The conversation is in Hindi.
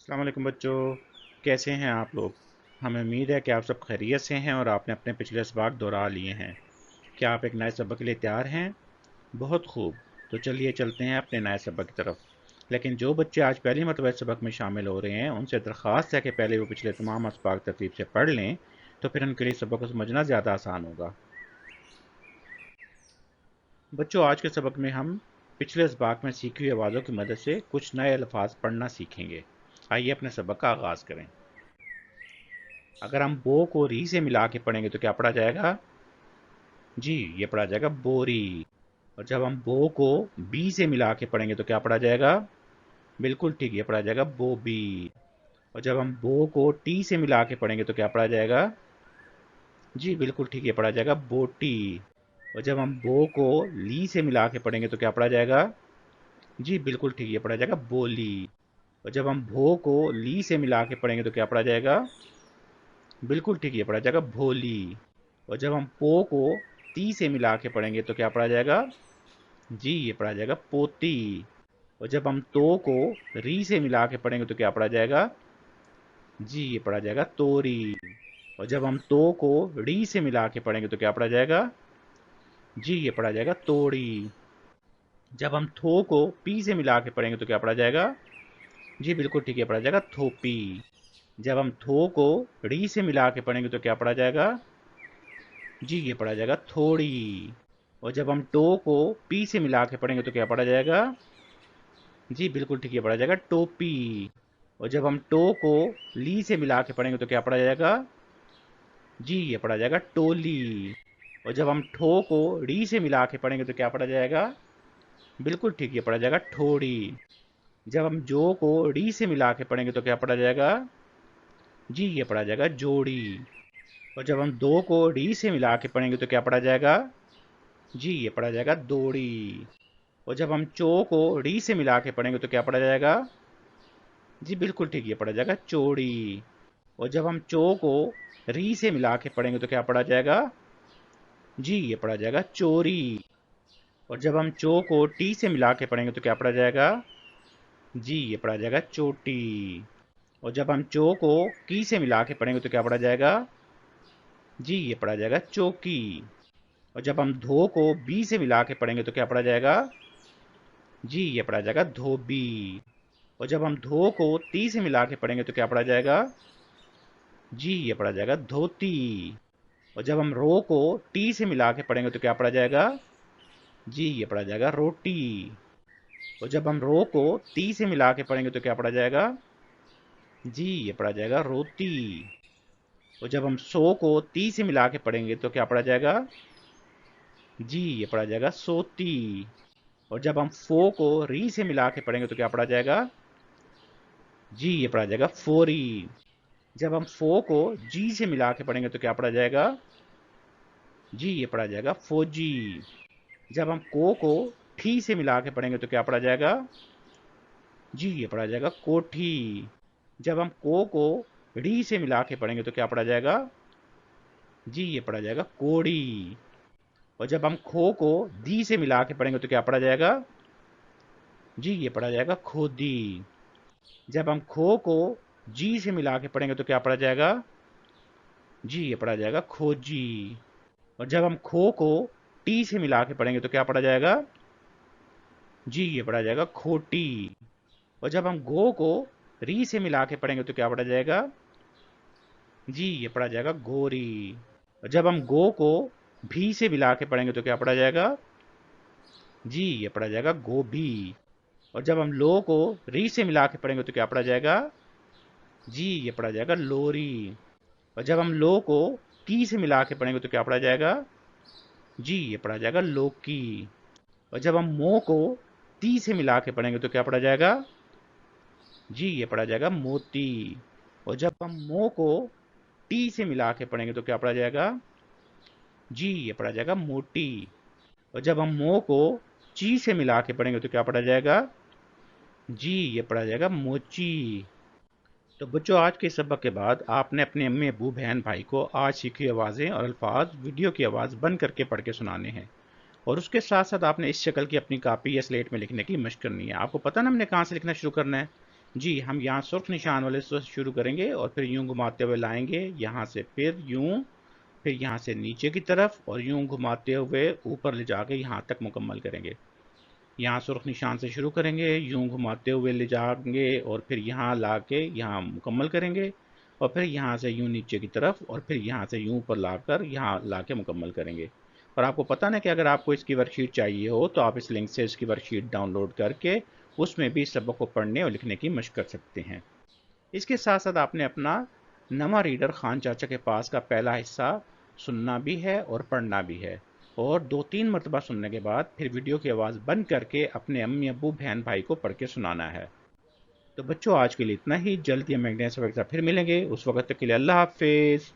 अस्सलाम वालेकुम बच्चों, कैसे हैं आप लोग। हमें उम्मीद है कि आप सब खैरियत से हैं और आपने अपने पिछले सबक दोहरा लिए हैं। क्या आप एक नए सबक के लिए तैयार हैं? बहुत खूब। तो चलिए चलते हैं अपने नए सबक की तरफ। लेकिन जो बच्चे आज पहली मरतबा इस सबक में शामिल हो रहे हैं उनसे दरख्वास्त है कि पहले वो पिछले तमाम असबाक तरतीब से पढ़ लें, तो फिर उनके लिए सबक को समझना ज़्यादा आसान होगा। बच्चों, आज के सबक में हम पिछले असबाक में सीखी हुई आवाज़ों की मदद से कुछ नए अल्फाज पढ़ना सीखेंगे। आइए अपने सबक का आगाज़ करें। अगर हम बो को री से मिला के पढ़ेंगे तो क्या पढ़ा जाएगा? जी, ये पढ़ा जाएगा बोरी। और जब हम बो को बी से मिला के पढ़ेंगे तो क्या पढ़ा जाएगा? बिल्कुल ठीक, ये पढ़ा जाएगा बोबी। और जब हम बो को टी से मिला के पढ़ेंगे तो क्या पढ़ा जाएगा? जी बिल्कुल ठीक, ये पढ़ा जाएगा बोटी। और जब हम बो को ली से मिला के पढ़ेंगे तो क्या पढ़ा जाएगा? जी बिल्कुल ठीक, ये पढ़ा जाएगा बोली। और जब हम भो को ली से मिला के पढ़ेंगे तो क्या पढ़ा जाएगा? बिल्कुल ठीक, ये पढ़ा जाएगा भोली। और जब हम पो को ती से मिला के पढ़ेंगे तो क्या पढ़ा जाएगा? जी, ये पढ़ा जाएगा पोती। और जब हम तो को री से मिला के पढ़ेंगे तो क्या पढ़ा जाएगा? जी, ये पढ़ा जाएगा तोरी। और जब हम तो को री से मिला के पढ़ेंगे तो क्या पढ़ा जाएगा? जी, ये पढ़ा जाएगा तोड़ी। जब हम थो को पी से मिला के पढ़ेंगे तो क्या पढ़ा जाएगा? जी बिल्कुल ठीक है, पढ़ा जाएगा थोपी। जब हम थो को री से मिला के पढ़ेंगे तो क्या पढ़ा जाएगा? जी, ये पढ़ा जाएगा थोड़ी। और जब हम टो को पी से मिला के पढ़ेंगे तो क्या पढ़ा जाएगा? जी बिल्कुल ठीक है, पढ़ा जाएगा टोपी। और जब हम टो को ली से मिला के पढ़ेंगे तो क्या पढ़ा जाएगा? जी, ये पढ़ा जाएगा टोली। और जब हम ठो को री से मिला के पढ़ेंगे तो क्या पढ़ा जाएगा? बिल्कुल ठीक, ये पढ़ा जाएगा ठोड़ी। जब हम जो को री से मिला के पढ़ेंगे तो क्या पढ़ा जाएगा? जी, ये पढ़ा जाएगा जोड़ी। और जब हम दो को री से मिला के पढ़ेंगे तो क्या पढ़ा जाएगा? जी, ये पढ़ा जाएगा दौड़ी। और जब हम चो को री से मिला के पढ़ेंगे तो क्या पढ़ा जाएगा? जी बिल्कुल ठीक, ये पढ़ा जाएगा चौड़ी। और जब हम चो को री से मिला के पढ़ेंगे तो क्या पढ़ा जाएगा? जी, ये पढ़ा जाएगा चोरी। और जब हम चो को टी से मिला के पढ़ेंगे तो क्या पढ़ा जाएगा? जी, ये पढ़ा जाएगा चोटी। और जब हम चो को की से मिला के पढ़ेंगे तो क्या पढ़ा जाएगा? जी, ये पढ़ा जाएगा चौकी। और जब हम धो को बी से मिला के पढ़ेंगे तो क्या पढ़ा जाएगा? जी, ये पढ़ा जाएगा धोबी। और जब हम धो को ती से मिला के पढ़ेंगे तो क्या पढ़ा जाएगा? जी, ये पढ़ा जाएगा धोती। और जब हम रो को टी से मिला के पढ़ेंगे तो क्या पढ़ा जाएगा? जी, ये पढ़ा जाएगा रोटी। और जब हम रो को ती से मिला के पढ़ेंगे तो क्या पढ़ा जाएगा? जी, ये पढ़ा जाएगा रोती। और जब हम सो को ती से मिला के पढ़ेंगे तो क्या पढ़ा जाएगा? जी, ये पढ़ा जाएगा सोती। और जब हम फो को री से मिला के पढ़ेंगे तो क्या पढ़ा जाएगा? जी, ये पढ़ा जाएगा फोरी। जब हम फो को जी से मिला के पढ़ेंगे तो क्या पढ़ा जाएगा? जी, ये पढ़ा जाएगा फौजी। जब हम को ठी से मिला के पढ़ेंगे तो क्या पढ़ा जाएगा? जी, ये पढ़ा जाएगा कोठी। जब हम को री से मिला के पढ़ेंगे तो क्या पढ़ा जाएगा? जी, ये पढ़ा जाएगा कोड़ी। और जब हम खो को दी से मिला के पढ़ेंगे तो क्या पढ़ा जाएगा? जी, ये पढ़ा जाएगा खोदी। जब हम खो को जी से मिला के पढ़ेंगे तो क्या पढ़ा जाएगा? जी, ये पढ़ा जाएगा खोजी। और जब हम खो को टी से मिला के पढ़ेंगे तो क्या पढ़ा जाएगा? जी, ये पढ़ा जाएगा खोटी। और जब हम गो को री से मिला के पढ़ेंगे तो क्या पढ़ा जाएगा? जी, ये पढ़ा जाएगा गोरी। और जब हम गो को भी से मिला के पढ़ेंगे तो क्या पढ़ा जाएगा? जी, ये पढ़ा जाएगा गोभी। और जब हम लो को री से मिला के पढ़ेंगे तो क्या पढ़ा जाएगा? जी, ये पढ़ा जाएगा लोरी। और जब हम लो को की से मिला के पढ़ेंगे तो क्या पढ़ा जाएगा? जी, ये पढ़ा जाएगा लौकी। और जब हम मो को ती से मिला के पढ़ेंगे तो क्या पढ़ा जाएगा? जी, ये पढ़ा जाएगा मोती। और जब हम मो को टी से मिला के पढ़ेंगे तो क्या पढ़ा जाएगा? जी, ये पढ़ा जाएगा मोटी। और जब हम मो को ची से मिला के पढ़ेंगे तो क्या पढ़ा जाएगा? जी, ये पढ़ा जाएगा मोची। तो बच्चों, आज के सबक के बाद आपने अपने अम्मी अबू बहन भाई को आज सीखी आवाज़ें और अल्फाज वीडियो की आवाज़ बंद करके पढ़ के सुनाने हैं। और उसके साथ साथ आपने इस शक्ल की अपनी कापी या स्लेट में लिखने की मशक करनी है। आपको पता ना हमने कहाँ से लिखना शुरू करना है? जी, हम यहाँ सुर्ख निशान वाले से शुरू करेंगे और फिर यूं घुमाते हुए लाएंगे, यहाँ से फिर यूं, फिर यहाँ से नीचे की तरफ और यूं घुमाते हुए ऊपर ले जाके यहाँ तक मुकम्मल करेंगे। यहाँ सुर्ख निशान से शुरू करेंगे, यूं घुमाते हुए ले जाएंगे और फिर यहाँ ला के यहाँ मुकम्मल करेंगे और फिर यहाँ से यूं नीचे की तरफ और फिर यहाँ से यूं ऊपर लाकर यहाँ ला के मुकम्मल करेंगे। और आपको पता ना कि अगर आपको इसकी वर्कशीट चाहिए हो तो आप इस लिंक से इसकी वर्कशीट डाउनलोड करके उसमें भी इस सबक को पढ़ने और लिखने की मशक कर सकते हैं। इसके साथ साथ आपने अपना नवा रीडर खान चाचा के पास का पहला हिस्सा सुनना भी है और पढ़ना भी है, और 2-3 मरतबा सुनने के बाद फिर वीडियो की आवाज़ बंद करके अपने अम्मी अब्बू बहन भाई को पढ़ के सुनाना है। तो बच्चों, आज के लिए इतना ही। जल्द ही हम एक नए सबक के साथ फिर मिलेंगे। उस वक्त तक के लिए अल्लाह हाफिज़।